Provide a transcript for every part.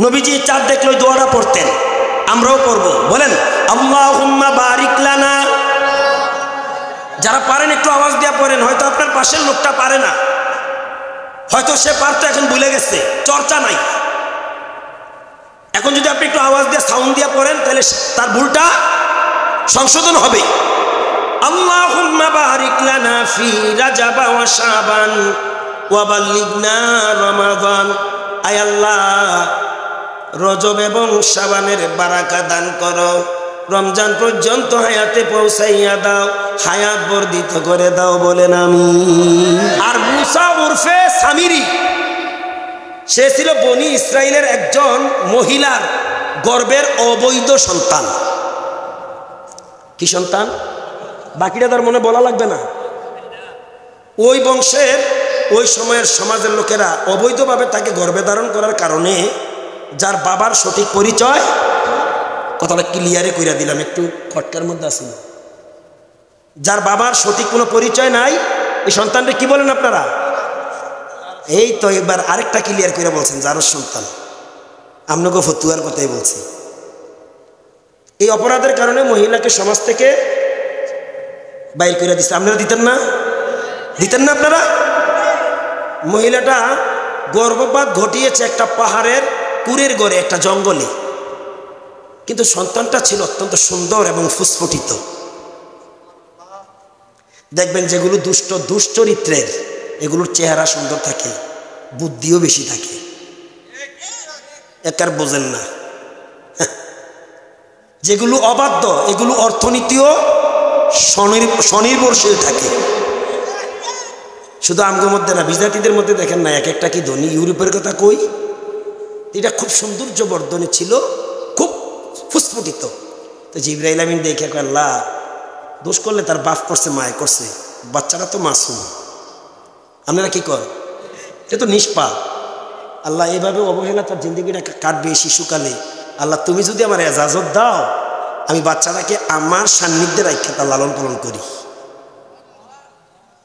নবীজি চাঁদ দেখলে দোয়াটা পড়তেন, আমরাও পড়ব। বলেন আল্লাহুম্মা বারিক লানা। যারা পারেন একটু আওয়াজ দিয়ে পড়েন, হয়তো আপনার পাশের লোকটা পারে না, হয়তো সে পারতো এখন ভুলে গেছে, চর্চা নাই। এখন যদি আপনি একটু আওয়াজ দিয়ে সাউন্ড দিয়ে পড়েন তাহলে তার ভুলটা সংশোধন হবে। আল্লাহুম্মা বারিক লানা ফি রাজাব ওয়া শাবান ওয়া বাল্লিগনা রমাদান। আয় আল্লাহ, রজব এবং শাবানের বারাকা দান করো, রমজান পর্যন্ত হায়াতে পৌঁছাইয়া দাও, হায়াত বর্ধিত করে দাও, বলেন আমিন। আর মুসা উরফে সামিরি, সে ছিল বনি ইসরাইলের একজন মহিলার গর্ভের অবৈধ সন্তান। কি সন্তান? বাকিটা তার মনে বলা লাগবে না। ওই বংশের ওই সময়ের সমাজের লোকেরা অবৈধভাবে তাকে গর্ভে ধারণ করার কারণে, যার বাবার সঠিক পরিচয়, কথাটা ক্লিয়ারে কইরা দিলাম, একটু ফটকার মধ্যে আছি, যার বাবার সঠিক কোনো পরিচয় নাই, এই সন্তানটা কি বলেন আপনারা? এই তো এবার আরেকটা ক্লিয়ার করে বলছেন, যার সন্তান। আপনাকে ফতুয়ার কথাই বলছি। এই অপরাধের কারণে মহিলাকে সমাজ থেকে বাইর করে দিচ্ছে। আপনারা দিতেন না? দিতেন না আপনারা? মহিলাটা গর্ভপাত ঘটিয়েছে একটা পাহাড়ের কুড়ের গড়ে, একটা জঙ্গলে, কিন্তু সন্তানটা ছিল অত্যন্ত সুন্দর এবং ফুসফুটিত। দেখবেন যেগুলো দুশ্চরিত্রের, এগুলোর চেহারা সুন্দর থাকে, বুদ্ধিও বেশি থাকে। একার বোঝেন না। যেগুলো অবাধ্য, এগুলো অর্থনীতিও স্বনির্ভরশীল থাকে। শুধু আমগোর মধ্যে না, বিজাতিদের মধ্যে দেখেন না, এক একটা কি ধনী। ইউরোপের কথা কই, এটা খুব সৌন্দর্যবর্ধনে ছিল, খুব ফুসফুটিত। তো জিবরাইল আমিন দেখে কয়, আল্লাহ, দোষ করলে তার বাপ করছে, মায় করছে, বাচ্চারা তো মাসুম, আপনারা কি কর, এটা তো নিষ্পাপ। আল্লাহ, এভাবে অবহেলা তার জিন্দগিটা কাটবে শিশুকালে। আল্লাহ, তুমি যদি আমার এজাজত দাও, আমি বাচ্চাটাকে আমার সান্নিধ্যে রাখা তার লালন পালন করি।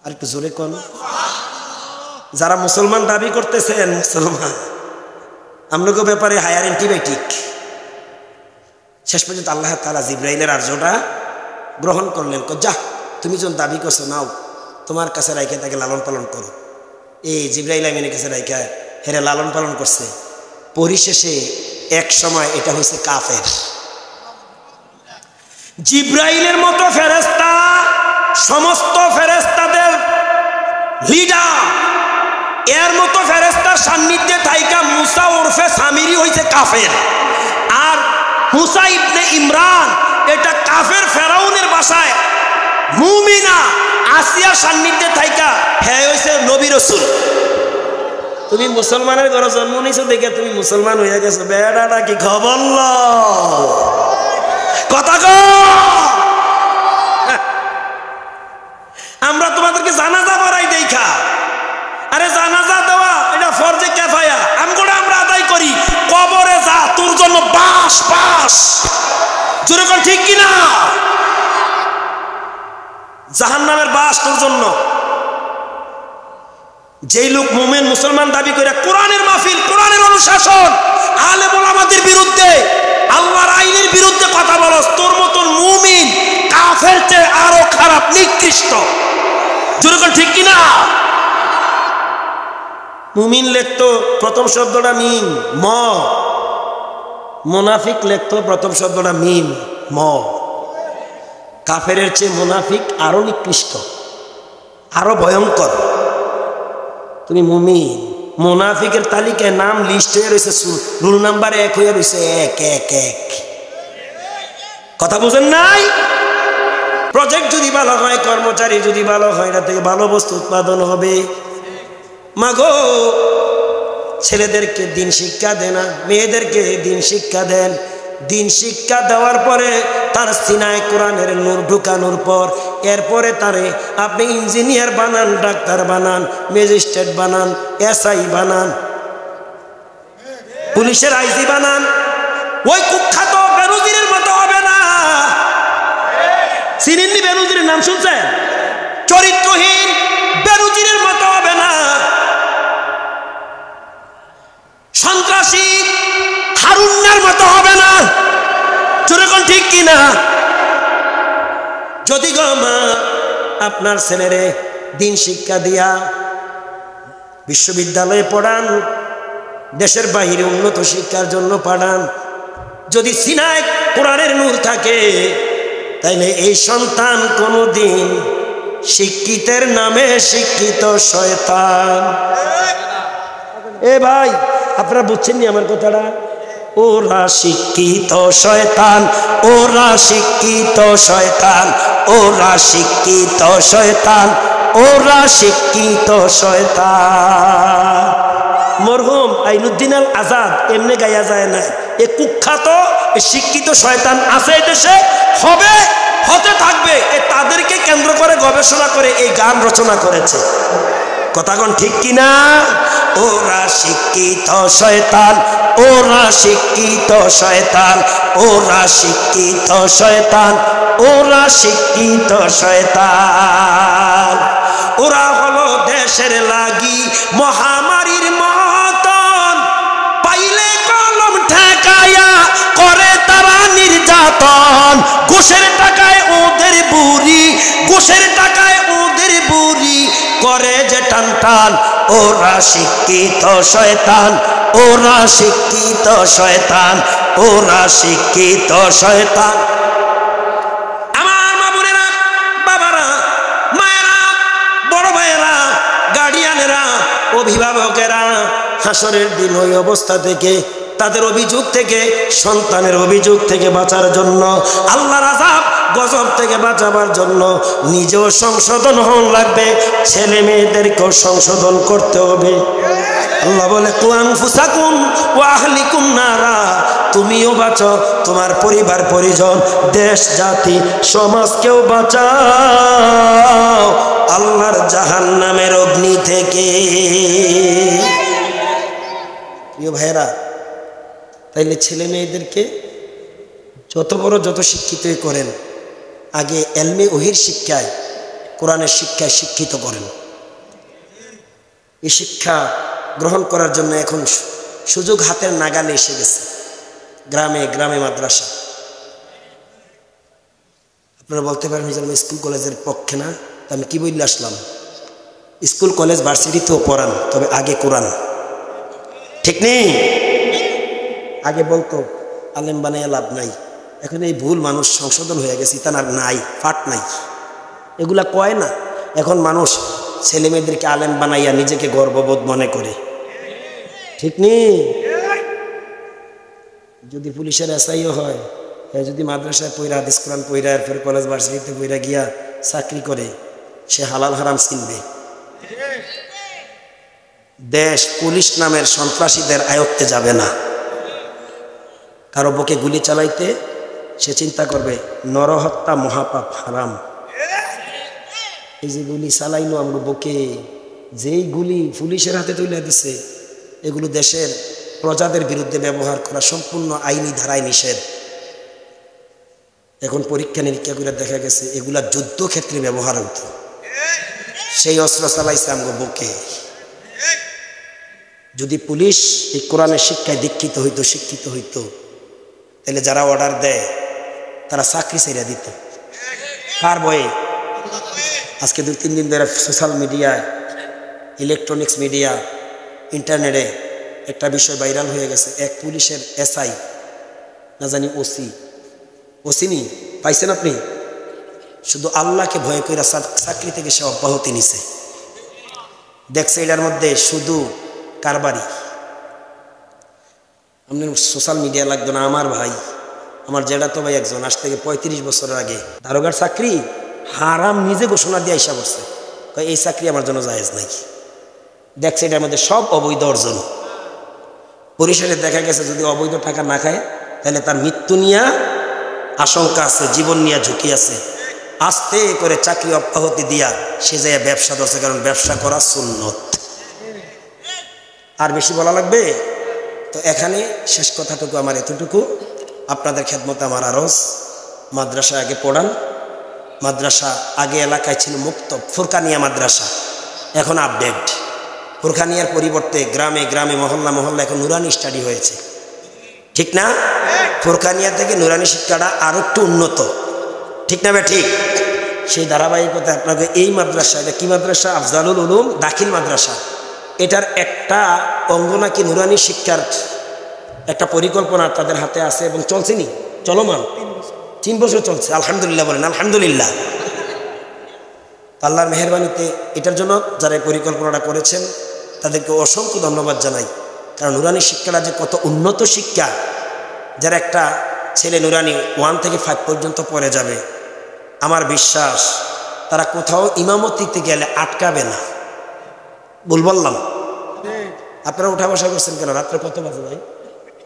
আর একটু জোরে কোন। যারা মুসলমান দাবি করতেছেন মুসলমান, আপনাকে ব্যাপারে হায়ার অ্যান্টিবায়োটিক। শেষ পর্যন্ত আল্লাহ তাআলা জিবরাইলের আর্যটা গ্রহণ করলেন। যা, তুমি যখন দাবি করছো, নাও, তোমার কাছে রাইখে তাকে লালন পালন করো। এই জিবরাইল আমিনের কাছে রাইখা হেরে লালন পালন করছে। পরিশেষে এক সময় এটা হয়েছে কাফের। জিবরাইলের মতো ফেরেশতা, সমস্ত ফেরেশতাদের লিডার, এর মতো ফেরেশতার সান্নিধ্যে থাইকা মুসা উরফে সামিরি হয়েছে কাফের। আর মুসা ইবনে ইমরান, এটা কাফের ফেরাউনের বাসায় মুমিনা আসিয়ার সান্নিধ্যে থাইকা হ্যাঁ হয়েছে নবী রাসূল। তুমি মুসলমানের ঘরে জন্ম নিয়েছো দেখে তুমি মুসলমান হয়ে গেছো, বেড়াটা কি খবর? কথা কও। আমরা তোমাদেরকে জানাজা পড়াই দেখা, আরে জানাজা দেওয়া এটা ফরজে কিফায়া, আমরা আদায় করি। কবরে যা, তোর জন্য বাস বাস, যেরকম ঠিক কিনা? জাহান্নামের বাস তোর জন্য। যেই লোক মুমিন মুসলমান দাবি করে কোরআনের মাহফিল, কোরআনের অনুশাসন, আলেম ওলামাদের বিরুদ্ধে, আল্লাহর আইনের বিরুদ্ধে কথা বলস, তোর মতন মুমিন কাফের চেয়ে আরো খারাপ, নিকৃষ্ট। যেরকম ঠিক কিনা? মুমিন লেখতো প্রথম শব্দটা মিম ম, মুনাফিক লেখতো প্রথম শব্দটা মিম ম। কাফেরের চেয়ে মুনাফিক আরো নিকৃষ্ট, আরো ভয়ঙ্কর। তুমি মুমিন, মুনাফিকের তালিকায় নাম লিস্ট হয়ে রয়েছে, রুল নাম্বার 1 হয়ে রয়েছে 111। কথা বুঝেন নাই? প্রজেক্ট যদি ভালো হয়, কর্মচারী যদি ভালো হয়, এটা থেকে ভালো বস্তু উৎপাদন হবে। মাগো, ছেলেদেরকে দিন শিক্ষা দেন, মেয়েদেরকে দিন শিক্ষা দেন। দিন শিক্ষা দেওয়ার পরে তার সিনায় কোরআনের নূর ঢুকানোর পর, এরপরে তারে আপনি ইঞ্জিনিয়ার বানান, ডাক্তার বানান, ম্যাজিস্ট্রেট বানান, এসআই বানান, পুলিশের আইজি বানান। ওই কুখ্যাত বেনজিরের মতো হবে না। চিনেননি বেনজিরের নাম শুনছেন? চরিত্রহীন বেনজিরের মতো হবে না। সন্ত্রাসী কারুন্নার মতো হবে না। যেরকম ঠিক কিনা? যদি গো মা আপনার ছেলেরে দিন শিক্ষা দিয়া বিশ্ববিদ্যালয়ে পড়ান, দেশের বাহিরে উন্নত শিক্ষার জন্য পাঠান, যদি সিনায় কোরআনের নূর থাকে, তাইলে এই সন্তান কোনোদিন শিক্ষিতের নামে শিক্ষিত শয়তান। এ ভাই, আপনারা বুঝছেন নি আমার কথাটা? ওরা শিক্ষিত শয়তান, ওরা শিক্ষিত শয়তান, ওরা শিক্ষিত শয়তান, ওরা শিক্ষিত শয়তান। মরহুম আইনুদ্দিন আল আজাদ এমনি গাইয়া যায় না, এ কুখ্যাত শিক্ষিত শয়তান আছে দেশে, হবে, হতে থাকবে। তাদেরকে কেন্দ্র করে গবেষণা করে এই গান রচনা করেছে। কথাগণ ঠিক কিনা? ওরা শিক্ষিত শয়তান, ওরা শিক্ষিত শয়তান, ওরা শিক্ষিত শয়তান, ওরা শিক্ষিত শয়তান। ওরা হলো দেশের লাগি মহামারীর মতন, পাইলে কলম ঠেকায়া করে তারা নির্যাতন। ঘুষের টাকায় ওদের বুড়ি, ঘুষের টাকায় ওদের বুড়ি করে যে টান টান। ওরা শিক্ষিত শয়তান, ওরা শিক্ষিত শয়তান, ওরা শিক্ষিত শয়তান। আমার মা বোনেরা, বাবারা, মায়েরা, বড় ভাইয়েরা, গার্ডিয়ানেরা, অভিভাবকেরা, হাসরের দিন ওই অবস্থা থেকে, তাদের অভিযোগ থেকে, সন্তানের অভিযোগ থেকে বাঁচার জন্য, আল্লাহর আযাব গজব থেকে বাঁচাবার জন্য নিজেও সংশোধন হন লাগবে, ছেলে মেয়েদেরকেও সংশোধন করতে হবে। আল্লাহ বলে কু আনফুসাকুম ওয়া আহলিকুম নারা, তুমিও বাঁচো, তোমার পরিবার পরিজন, দেশ জাতি সমাজকেও বাঁচাও আল্লাহর জাহান্নামের অগ্নি থেকে। প্রিয় ভাইয়েরা, তাইলে ছেলে মেয়েদেরকে যত বড় যত শিক্ষিতই করেন, আগে এলমে ওহির শিক্ষায়, কোরআনের শিক্ষায় শিক্ষিত করেন। এই শিক্ষা গ্রহণ করার জন্য এখন সুযোগ হাতের নাগালে এসে গেছে। গ্রামে গ্রামে মাদ্রাসা। আপনারা বলতে পারেন যে আমি স্কুল কলেজের পক্ষে না, তো আমি কি বললে আসলাম? স্কুল কলেজ ভার্সিটিতেও পড়ান, তবে আগে কোরআন। ঠিক নেই? আগে বলতো আলেম বানাইয়া লাভ নাই, এখন এই ভুল মানুষ সংশোধন হয়ে গেছে, তা আর নাই, ফাট নাই, এগুলা কয় না। এখন মানুষ ছেলে মেয়েদেরকে আলেম বানাইয়া নিজেকে গর্ববোধ মনে করে। ঠিক নেই? যদি পুলিশের এসআইও হয়, যদি মাদ্রাসায় পইরা হাদিস কোরআন পইরা এরপরে কলেজ ভার্সিটিতে পইরা গিয়া চাকরি করে, সে হালাল হারাম চিনবে। দেশ পুলিশ নামের সন্ত্রাসীদের আয়ত্তে যাবে না। কারো বুকে গুলি চালাইতে সে চিন্তা করবে নরহত্যা মহাপাপ, হারাম। এই যে গুলি চালাইলো আমরা বুকে, যেই গুলি পুলিশের হাতে তুলে দিছে, এগুলো দেশের প্রজাদের বিরুদ্ধে ব্যবহার করা সম্পূর্ণ আইনি ধারায় নিষেধ। এখন পরীক্ষা নিরীক্ষা করে দেখা গেছে এগুলা যুদ্ধক্ষেত্রে ব্যবহার হতো। সেই অস্ত্র চালাইছে আমরা বুকে। যদি পুলিশ এই কোরআনের শিক্ষায় দীক্ষিত হইতো, শিক্ষিত হইতো, তাহলে যারা অর্ডার দেয় তারা চাকরি ছেড়ে দিত। কার ভয়ে? আজকে 2-3 দিন ধরে সোশ্যাল মিডিয়ায়, ইলেকট্রনিক্স মিডিয়া, ইন্টারনেটে একটা বিষয় ভাইরাল হয়ে গেছে। এক পুলিশের এসআই, না জানি ওসি নি পাইছেন আপনি? শুধু আল্লাহকে ভয় করে চাকরি থেকে সে অব্যাহতি নিছে। দেখছে এটার মধ্যে শুধু কারবারি। আপনার সোশ্যাল মিডিয়া লাগবে না। আমার ভাই, আমার জেঠাতো ভাই একজন, আজ থেকে 35 বছরের আগে দারোগার চাকরি হারাম নিজে ঘোষণা দিয়ে আইসা বসছে, এই চাকরি আমার জন্য জায়েজ নাই। দেখছে এটার মধ্যে সব অবৈধ অর্জন। পরিশেষে দেখা গেছে যদি অবৈধ টাকা না খায় তাহলে তার মৃত্যু নিয়ে আশঙ্কা আছে, জীবন নিয়ে ঝুঁকি আছে। আস্তে করে চাকরি অব্যাহতি দিয়া সে যায় ব্যবসা ধরছে, কারণ ব্যবসা করা সুন্নত। আর বেশি বলা লাগবে? তো এখানে শেষ কথাটুকু আমার এতটুকু। আপনাদের খেদমতে আমার আরজ, মাদ্রাসা আগে পড়ান। মাদ্রাসা আগে এলাকায় ছিল মুক্ত, ফুরকানিয়া মাদ্রাসা, এখন আপডেট। ফুরকানিয়ার পরিবর্তে গ্রামে গ্রামে, মহল্লা মহল্লা এখন নুরানি স্টাডি হয়েছে। ঠিক না? ফোরকানিয়া থেকে নুরানি শিক্ষাটা আরো একটু উন্নত, ঠিক না? ঠিক। সেই ধারাবাহিকতা আপনাকে এই মাদ্রাসা, এটা কি মাদ্রাসা? আফজালুল উলুম দাখিল মাদ্রাসা, এটার একটা অঙ্গ নাকি নুরানি শিক্ষার একটা পরিকল্পনা তাদের হাতে আছে এবং চলছেনি, চলমান 3 বছর চলছে। আলহামদুলিল্লাহ বলেন আলহামদুলিল্লাহ। আল্লাহর মেহেরবানিতে এটার জন্য যারা এই পরিকল্পনাটা করেছেন তাদেরকে অসংখ্য ধন্যবাদ জানাই। কারণ নুরানি শিক্ষাটা যে কত উন্নত শিক্ষা, যারা একটা ছেলে নুরানি 1 থেকে 5 পর্যন্ত পড়ে যাবে, আমার বিশ্বাস তারা কোথাও ইমামতিতে গেলে আটকাবে না। বললাম আপনারা উঠা বসা করছেন কেন? রাত্রে কত বাজে ভাই?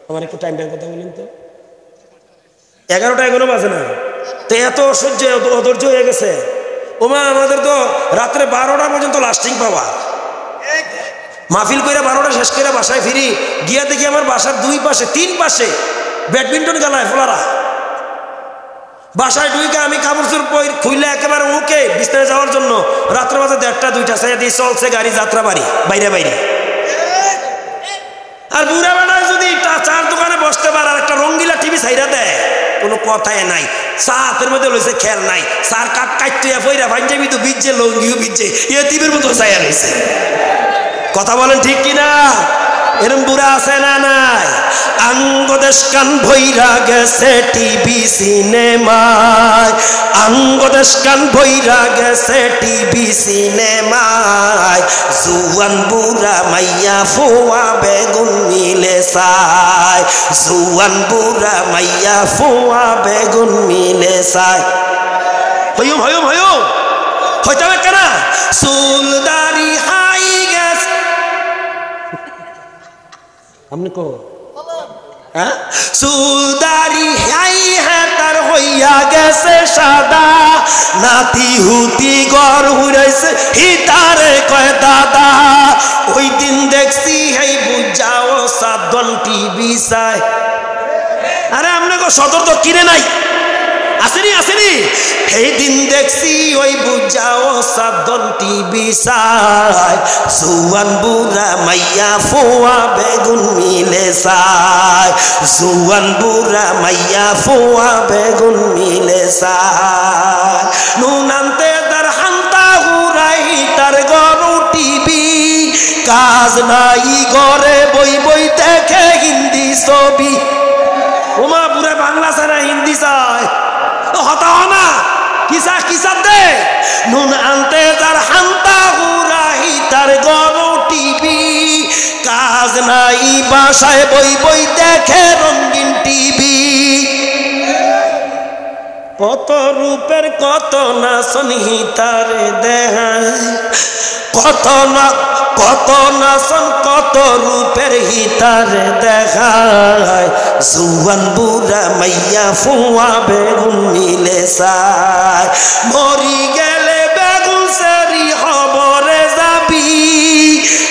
আমার একটু টাইমটার কথা বলেন তো। 11টা এখনো বাজে না, তো এত অসহ্য অধৈর্য হয়ে গেছে। ওমা আমাদের তো রাত্রে 12টা পর্যন্ত লাস্টিং পাওয়া। মাহফিল করে 12টা শেষ করে বাসায় ফিরি, গিয়া দেখি আমার বাসার 2 পাশে 3 পাশে ব্যাডমিন্টন খেলায় ফোলারা। বাসায় ঢুকে আমি কাপড় চোপড় খুইলে একেবারে ওকে বিছানায় যাওয়ার জন্য রাত্রে বাজে 1টা 2টা সাইয়া দিয়ে চলছে গাড়ি যাত্রা বাড়ি বাইরে বাইরে। আর বুড়া বেলায় যদি চার দোকানে বসতে পারে আর একটা রঙ্গিলা টিভি ছাইরা দেয়, কোনো কথাই নাই। সাতের মধ্যে লইছে খেয়াল নাই, সার কাট কাটতে ফইরা পাঞ্জাবি তো বিজছে, লঙ্গিও বিজছে, এতিমের মতো ছায়া রয়েছে। কথা বলেন ঠিক কিনা? এরম বুড়া আছে না নাই? আঙ্গদেশ কান ভৈরা গেছে টিভি সিনেমায়, আঙ্গদেশ কান ভৈরা গেছে টিভি সিনেমায়, জুয়ান বুড়া মাইয়া ফোয়া বেগুন মিলে চায়, জুয়ান বুড়া মাইয়া ফোয়া বেগুন মিলে চায়। হইম হইম হইম হইতে হবে কেনা? চুলদারি হাই গেছে। আপনি কো চুলদারি হাই হেতার হইয়া গেছে সাদা, নাতি হুতি গড় হুড়াইছে হিতারে কয় দাদা। ওই দিন দেখছি হেই বুঝাও সাধন টিভি চাই। আরে আপনাকে সদর তো কিনে নাই, আসেনি আসেনি। এই দিন দেখছি ওই বুঝাও সাধন টিভি চাই, জুয়ান বুড়া মাইয়া ফোয়া বেগুন মিলে চায়, জুয়ান বুড়া মাইয়া ফোয়া বেগুন মিলে চায়। নুন আনতে তার হান্তা হুরাই তার গরু টিভি, কাজ নাই ঘরে বই বই দেখে হিন্দি ছবি। ওমা বুড়া বাংলা ছাড়া হিন্দি চায়, হতা না কিসা কিসা দে। নুন আনতে তার হান্তা হুরাই তার গরু টিভি, কাজ নাই বাসায় বই বই দেখে রঙিন টিভি। কত রূপের কত নাচন হিতারে দেখায়, কত না কত নাচন কত রূপের হিতারে দেখায়, জুয়ান বুড়া মাইয়া ফুয়া বেগুন মিলে চায়। মরি গেলে বেগুন সেরি খবরে যাবি,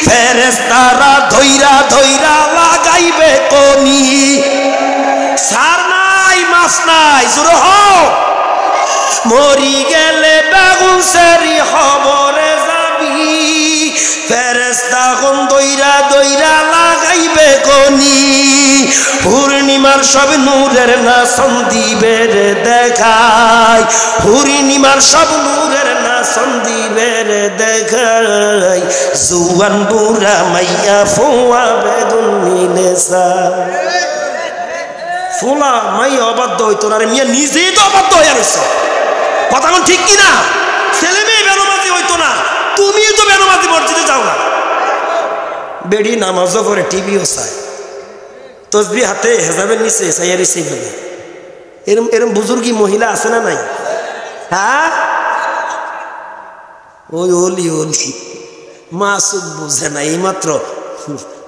ফেরেশতারা ধইরা ধইরা লাগাইবে কনি। সার নাই মাছ নাই জোর হও, মরি গেলে বেগুন সেরি খবরে যাবি, ফেরেশতা কোন দইরা দইরা লাগাইবে কনি। পূর্ণিমার সব নূরের নাচন দিবের দেখায়, পূর্ণিমার সব নূরের নাচন দিবের দেখায়, জুয়ান বুড়া মাইয়া ফোয়া বেগুন মিলে চায়। ফোলা মাইয়া অবাধ্য হইতো না রে মিয়া, নিজেই তো অবাধ্য হইয়া রয়েছে। কথা কোন ঠিক কিনা? ছেলে মেয়ে বেনমাজি হইতো না, তুমি তো বেনমাজি মসজিদে যাও না। বেড়ি নামাজও করে টিভিও চায়, তসবি হাতে হেজাবের নিচে চাইয়ারি সেই ভাবে। এরম এরম বুজুর্গি মহিলা আছে না নাই? হ্যাঁ ওই ওলি ওলি মাসুক বুঝে না, এইমাত্র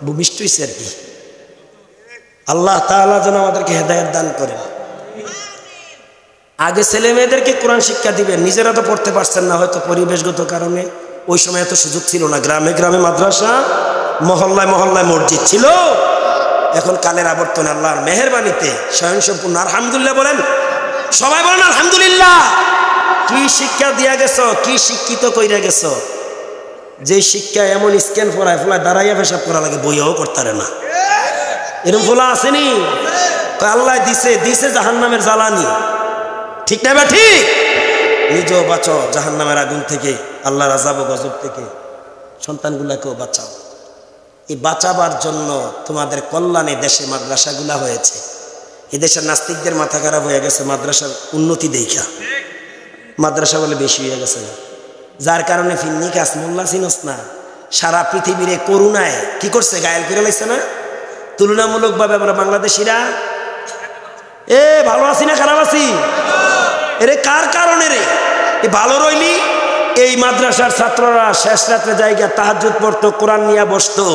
ভূমিষ্ঠ হয়েছে আর কি। আল্লাহ তাআলা যেন আমাদেরকে হেদায়েত দান করেন। আগে ছেলে মেয়েদেরকে কোরআন শিক্ষা দিবেন, নিজেরা তো পড়তে পারছেন না হয়তো পরিবেশগত কারণে। ওই সময় এত সুযোগ ছিল না, গ্রামে গ্রামে মাদ্রাসা, মহল্লায় মহল্লায় মসজিদ ছিল। এখন কালের আবর্তনে আল্লাহর মেহেরবানিতে স্বয়ংসম্পূর্ণ আলহামদুলিল্লাহ বলেন, সবাই বলেন আলহামদুলিল্লাহ। কি শিক্ষা দিয়া গেছো, কি শিক্ষিত কইরা গেছো। যে শিক্ষা এমন স্ক্যান ফলায় ফলায় দাঁড়াইয়া পেশাব করা লাগে, বইয়াও করতে পারে না। এরকম ফোলা আসেনি? আল্লাহ দিছে দিছে জাহান্নামের জ্বালানি, ঠিক না বা ঠিক? নিজেও বাঁচো জাহান্নামের আগুন থেকে, আল্লাহর আযাব ও গজব থেকে, সন্তানগুলাকেও বাঁচাও। এই বাঁচাবার জন্য তোমাদের কল্যাণে দেশে মাদ্রাসাগুলা হয়েছে। এদেশের নাস্তিকদের মাথা খারাপ হয়ে গেছে মাদ্রাসার উন্নতি দেখা, মাদ্রাসা বলে বেশি হয়ে গেছে, যার কারণে ফিন্নি কাজ মোল্লা চিনস না সারা পৃথিবীর করুণায় কি করছে, গায়েল করে লাগছে না। তুলনামূলকভাবে আমরা বাংলাদেশিরা ভালো আছি না খারাপ আছি? এরে কার কারণে রে ভালো রইলি? এই মাদ্রাসার ছাত্ররা শেষ রাত্রে জায়গা তাহাজ্জুদ পড়তো, কোরআন নিয়ে বসতো।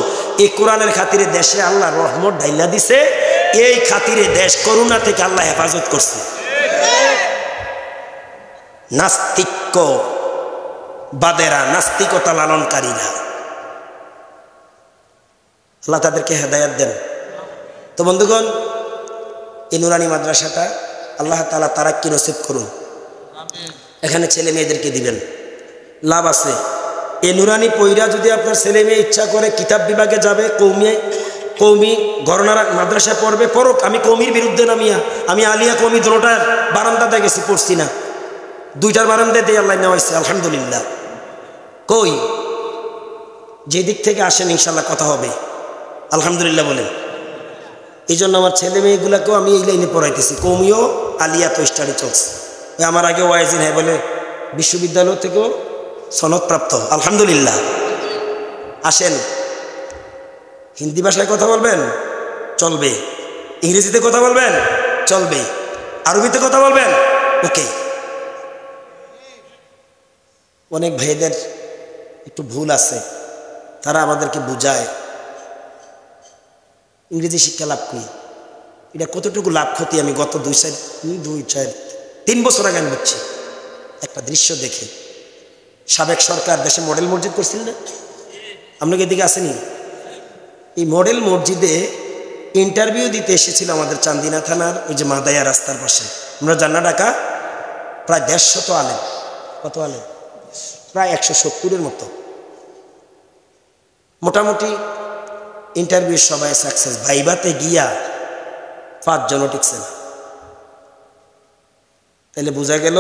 এই কোরআনের খাতিরে দেশে আল্লাহ রহমত ঢাইলা দিছে, এই খাতিরে দেশ করুণা থেকে আল্লাহ হেফাজত করছে। নাস্তিক্য বাদেরা, নাস্তিকতা লালনকারীরা, আল্লাহ তাদেরকে হেদায়েত দেন। তো বন্ধুগণ, এই নুরানি মাদ্রাসাটা আল্লাহ তাআলা তারাক্কি নসিব করুন। এখানে ছেলে মেয়েদেরকে দিবেন, লাভ আছে। এই নুরানি পইরা যদি আপনার ছেলে মেয়ে ইচ্ছা করে কিতাব বিভাগে যাবে, কৌমি ঘরনারা মাদ্রাসায় পড়বে, পড়ুক। আমি কৌমির বিরুদ্ধে নামিয়া, আমি আলিয়া কৌমি দুটোটার বারান্দাতে গেছি, পড়ছি না, দুইটার বারান্দায় দিয়ে আল্লাহ নেওয়াইছে, আলহামদুলিল্লাহ। কই যে দিক থেকে আসেন ইনশাল্লাহ কথা হবে, আলহামদুলিল্লাহ বলেন। এই জন্য আমার ছেলে মেয়েগুলাকেও আমি এই লাইনে পড়াইতেছি, কৌমিও আলিয়া তো স্টাডি চলছে। আমার আগে ওয়াইজিন হ্যাঁ বলে বিশ্ববিদ্যালয় থেকেও সনদপ্রাপ্ত, আলহামদুলিল্লাহ। আসেন, হিন্দি ভাষায় কথা বলবেন চলবে, ইংরেজিতে কথা বলবেন চলবে, আরবিতে কথা বলবেন ওকে। অনেক ভাইদের একটু ভুল আছে, তারা আমাদেরকে বুঝায় ইংরেজি শিক্ষা লাভ করি, এটা কতটুকু লাভ ক্ষতি আমি গত 2-3 বছর আগে আমি বুঝছি। একটা দৃশ্য দেখে, সাবেক সরকার দেশে মডেল মসজিদ করছিল না, আপনাকে এদিকে আসেনি? এই মডেল মসজিদে ইন্টারভিউ দিতে এসেছিল আমাদের চান্দিনা থানার ওই যে মাদায়া রাস্তার পাশে, আমরা জান্না ঢাকা, প্রায় 150 আলেম। কত আলেম? প্রায় 170-এর মতো। মোটামুটি ইন্টারভিউ সবাই সাকসেস, ভাইবাতে গিয়া 5 জনও টিকছে না। তাহলে বোঝা গেল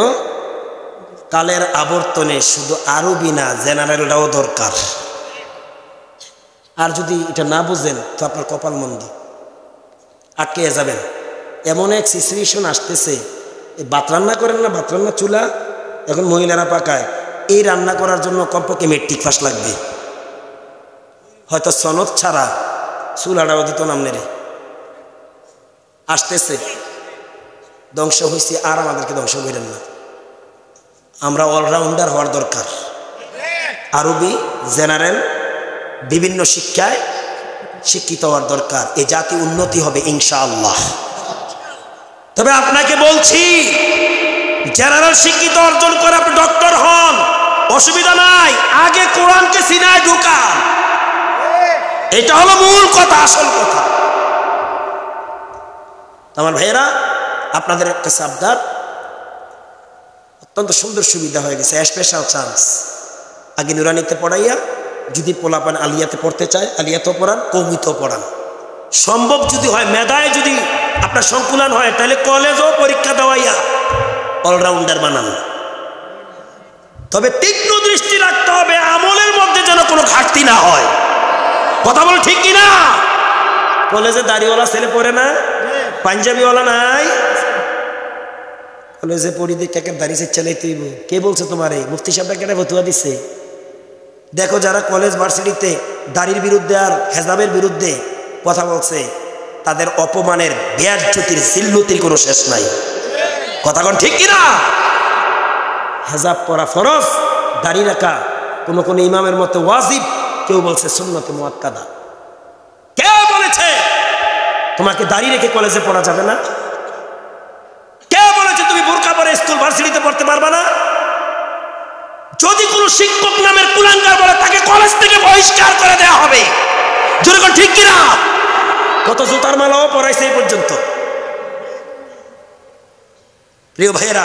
কালের আবর্তনে শুধু আরবি না, জেনারেলটাও দরকার। আর যদি এটা না বুঝেন তো আপনার কপাল মন্দ, আটকে যাবেন। এমন এক সিচুয়েশন আসতেছে, ভাত রান্না করেন না, ভাত রান্না চুলা এখন মহিলারা পাকায়, এই রান্না করার জন্য কমপক্ষে মেট্রিক পাস লাগবে, হয়তো সনদ ছাড়া চুলাটাও দিত নামনেরে। আসতেছে, ধ্বংস হয়েছে, আর আমাদেরকে ধ্বংস করেন না। আমরা অলরাউন্ডার হওয়ার দরকার, আরবি, জেনারেল, বিভিন্ন শিক্ষায় শিক্ষিত হওয়ার দরকার। এ জাতি উন্নতি হবে ইনশাআল্লাহ। তবে আপনাকে বলছি, জেনারেল শিক্ষিত অর্জন করে আপনি ডক্টর হন, অসুবিধা নাই, আগে কোরআনকে সিনায় ঢুকান। এটা হলো মূল কথা, আসল কথা। আমার ভাইয়েরা, আপনাদের একটা সাবধান, অত্যন্ত সুন্দর সুবিধা হয়ে গেছে, স্পেশাল চান্স। আগে নুরানিতে পড়াইয়া যদি পোলাপান আলিয়াতে পড়তে চায়, আলিয়াতেও পড়ান, কৌমিতেও পড়ান। সম্ভব যদি হয়, মেধায় যদি আপনার সংকুলন হয়, তাহলে কলেজও পরীক্ষা দেওয়াইয়া অলরাউন্ডার বানান। তবে তীক্ষ্ণ দৃষ্টি রাখতে হবে, আমলের মধ্যে যেন কোনো ঘাটতি না হয়। কথা বল ঠিক কিনা? কলেজে দাড়িওয়ালা ছেলে পড়ে না, পাঞ্জাবিওয়ালা নাই, কলেজে পড়ি দেখে দাড়ি চালাই তুইব। কে বলছে তোমারে? মুফতি সাহেবটা কেটে ফতুয়া দিচ্ছে। দেখো, যারা কলেজ ভার্সিটিতে দাড়ির বিরুদ্ধে আর হেজাবের বিরুদ্ধে কথা বলছে, তাদের অপমানের, বেয়াজ্জতির, জিল্লতির কোনো শেষ নাই। কথা কোন ঠিক কিনা? হেজাব পরা ফরজ, দাড়ি রাখা কোন কোন ইমামের মতো ওয়াজিব, কেউ বলছে সুন্নতে মুআক্কাদা। কে বলেছে তোমাকে দাড়ি রেখে কলেজে পড়া যাবে না? কে বলেছে তুমি বোরকা পরে স্কুল ভার্সিটিতে পড়তে পারবে না? যদি কোনো শিক্ষক নামের কুলাঙ্গার বলে, তাকে কলেজ থেকে বহিষ্কার করে দেওয়া হবে। যেরকম ঠিক কিনা? কত জুতার মালাও পরাইছে এই পর্যন্ত। প্রিয় ভাইয়েরা,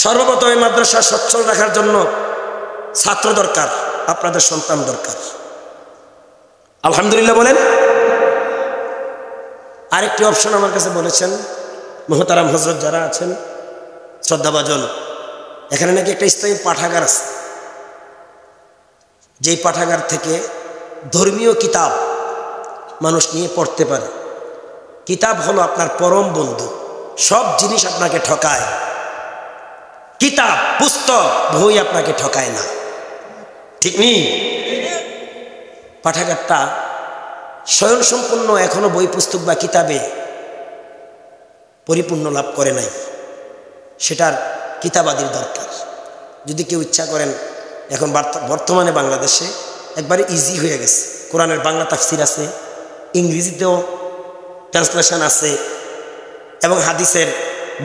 সর্বপ্রথম এই মাদ্রাসা সচ্ছল রাখার জন্য ছাত্র দরকার, আপনাদের সন্তান দরকার। আলহামদুলিল্লাহ বলেন। আরেকটি অপশন আমার কাছে বলেছেন মোহতারাম হজরত যারা আছেন শ্রদ্ধাভাজন, এখানে নাকি একটা ইসলামী পাঠাগার আছে, যেই পাঠাগার থেকে ধর্মীয় কিতাব মানুষ নিয়ে পড়তে পারে। কিতাব হলো আপনার পরম বন্ধু, সব জিনিস আপনাকে ঠকায়, কিতাব পুস্তক বই আপনাকে ঠকায় না, ঠিক নেই? পাঠাগারটা স্বয়ংসম্পূর্ণ এখনো বই পুস্তক বা কিতাবে পরিপূর্ণ লাভ করে নাই, সেটার কিতাবাদির দরকার। যদি কেউ ইচ্ছা করেন, এখন বর্তমানে বাংলাদেশে একবারে ইজি হয়ে গেছে, কোরআনের বাংলা তাফসির আছে, ইংরেজিতেও ট্রান্সলেশন আছে, এবং হাদিসের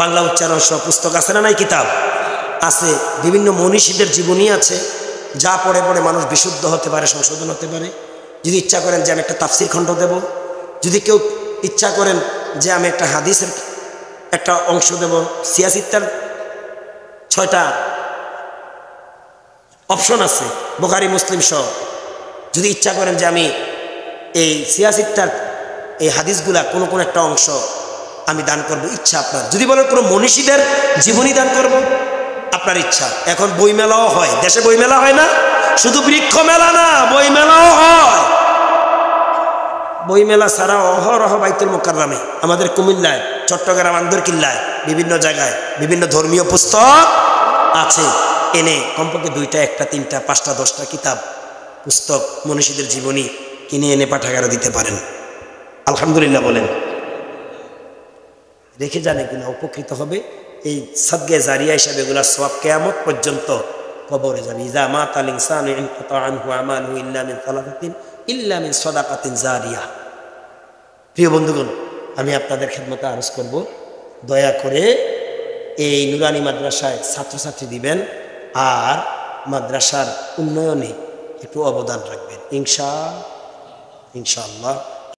বাংলা উচ্চারণ সহ পুস্তক আছে না নাই? কিতাব আছে, বিভিন্ন মনীষীদের জীবনী আছে, যা পড়ে পড়ে মানুষ বিশুদ্ধ হতে পারে, সংশোধন হতে পারে। যদি ইচ্ছা করেন যে আমি একটা তাফসির খণ্ড দেব, যদি কেউ ইচ্ছা করেন যে আমি একটা হাদিসের একটা অংশ দেব, সিয়াসিত্তার 6টা অপশন আছে বুখারী মুসলিম সহ, যদি ইচ্ছা করেন যে আমি এই সিয়াসিত্তার এই হাদিসগুলা কোনো কোনো একটা অংশ আমি দান করব, ইচ্ছা আপনার। যদি বলেন কোনো মনীষীদের জীবনী দান করব, আপনার ইচ্ছা। এখন বই মেলাও হয়, দেশে বই মেলা হয় না, শুধু বৃক্ষ মেলা না, বই মেলাও হয়। বই মেলা ছাড়া অহরহ বাইতুল মুকাররমে, আমাদের কুমিল্লায়, চট্টগ্রাম, আন্দরকিল্লায়, বিভিন্ন জায়গায় বিভিন্ন ধর্মীয় পুস্তক আছে। এনে কমপক্ষে 2টা, 1টা, 3টা, 5টা, 10টা কিতাব পুস্তক মনীষীদের জীবনী কিনে এনে পাঠাগারে দিতে পারেন। আলহামদুলিল্লাহ বলেন। রেখে যান, এগুলো উপকৃত হবে। এই সাদগে জারিয়া হিসাবে এগুলার সওয়াব কিয়ামত পর্যন্ত কবরে যাবে। ইজা মাতাল ইনসানু ইনকাতা আনহু আমালুহু ইল্লা মিন সালাতাতিন ইল্লা মিন সাদাকাতিন জারিয়া। প্রিয় বন্ধুগণ, আমি আপনাদের খেদমতে আরজ করব, দয়া করে এই নুরানি মাদ্রাসায় ছাত্রছাত্রী দিবেন আর মাদ্রাসার উন্নয়নে একটু অবদান রাখবেন, ইনশাআল্লাহ।